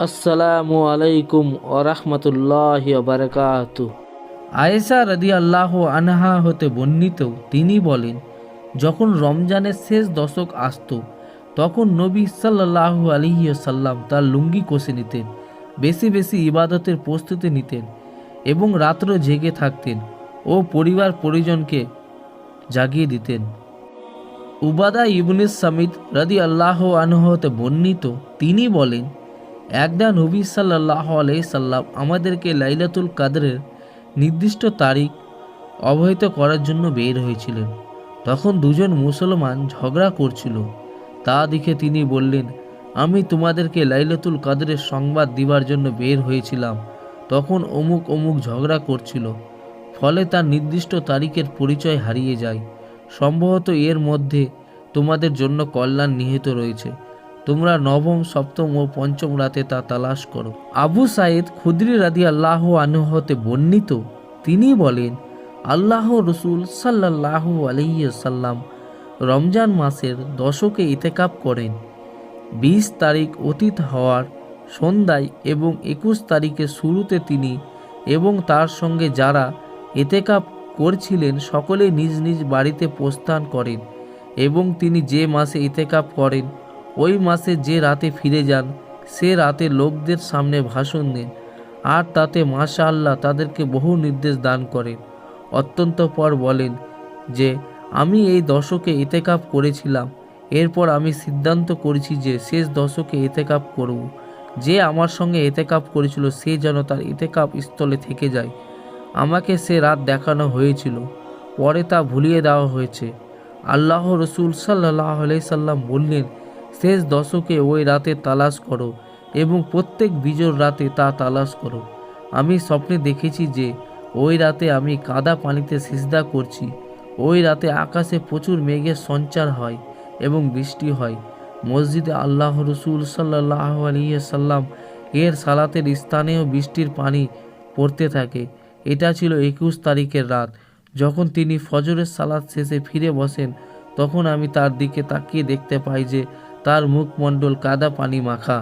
আসসালামু আলাইকুম ওরহমতুল্লাহি ওবারাকাতু। আয়েশা রাদিয়াল্লাহু আনহা হতে বর্ণিত, তিনি বলেন, যখন রমজানের শেষ দশক আসত তখন নবী সাল্লাল্লাহু আলাইহি ওয়াসাল্লাম তার লুঙ্গি কষে নিতেন, বেশি বেশি ইবাদতের প্রস্তুতি নিতেন এবং রাত্র জেগে থাকতেন ও পরিবার পরিজনকে জাগিয়ে দিতেন। উবাদা ইবনে সামিত রাদিয়াল্লাহু আনহু হতে বর্ণিত, তিনি বলেন, একদা নবী সাল্লাল্লাহু আলাইহি সাল্লাম আমাদেরকে লাইলাতুল কাদরের নির্দিষ্ট তারিখ অবহিত করার জন্য বের হয়েছিলেন। তখন দুজন মুসলমান ঝগড়া করছিল। তা দেখে তিনি বললেন, আমি তোমাদেরকে লাইলাতুল কাদরের সংবাদ দিবার জন্য বের হয়েছিলাম। তখন অমুক অমুক ঝগড়া করছিল, ফলে তার নির্দিষ্ট তারিখের পরিচয় হারিয়ে যায়। সম্ভবত এর মধ্যে তোমাদের জন্য কল্যাণ নিহিত রয়েছে। তোমরা নবম, সপ্তম ও পঞ্চম রাতে তা তালাশ করো। আবু সাইদ খুদরি রাদিয়াল্লাহু আনহু হতে বর্ণিত, তিনি বলেন, আল্লাহ রসুল সাল্লাল্লাহু আলাইহি ওয়াসাল্লাম রমজান মাসের দশকে ইতেকাফ করেন। 20 তারিখ অতীত হওয়ার সন্ধ্যায় এবং 21 তারিখের শুরুতে তিনি এবং তার সঙ্গে যারা ইতেকাফ করছিলেন সকলে নিজ নিজ বাড়িতে প্রস্থান করেন এবং তিনি যে মাসে ইতেকাফ করেন ওই মাসে যে রাতে ফিরে যান সে রাতে লোকদের সামনে ভাষণ দেন আর তাতে মাশাআল্লাহ তাদেরকে বহু নির্দেশ দান করেন। অত্যন্ত পর বলেন যে, আমি এই দশকে ইতেকাফ করেছিলাম, এরপর আমি সিদ্ধান্ত করেছি যে শেষ দশকে ইতেকাফ করব। যে আমার সঙ্গে ইতেকাফ করেছিল সে যেন তার ইতেকাফ স্থলে থেকে যায়। আমাকে সে রাত দেখানো হয়েছিল, পরে তা ভুলিয়ে দেওয়া হয়েছে। আল্লাহ রসুল সাল্লাল্লাহু আলাইহি সাল্লাম বললেন, শেষ দশকে ওই রাতে তালাশ করো এবং প্রত্যেক বিজোড় রাতে তা তালাশ করো। আমি স্বপ্নে দেখেছি যে ওই রাতে আমি কাদা পানিতে সিজদা করছি। ওই রাতে আকাশে প্রচুর মেঘের সঞ্চার হয় এবং বৃষ্টি হয়। মসজিদে আল্লাহ রসুল সাল্লাল্লাহু আলাইহি সাল্লাম এর সালাতের স্থানেও বৃষ্টির পানি পড়তে থাকে। এটা ছিল 21 তারিখের রাত। যখন তিনি ফজরের সালাত শেষে ফিরে বসেন তখন আমি তার দিকে তাকিয়ে দেখতে পাই যে তার মুখমণ্ডল কাদা পানি মাখা।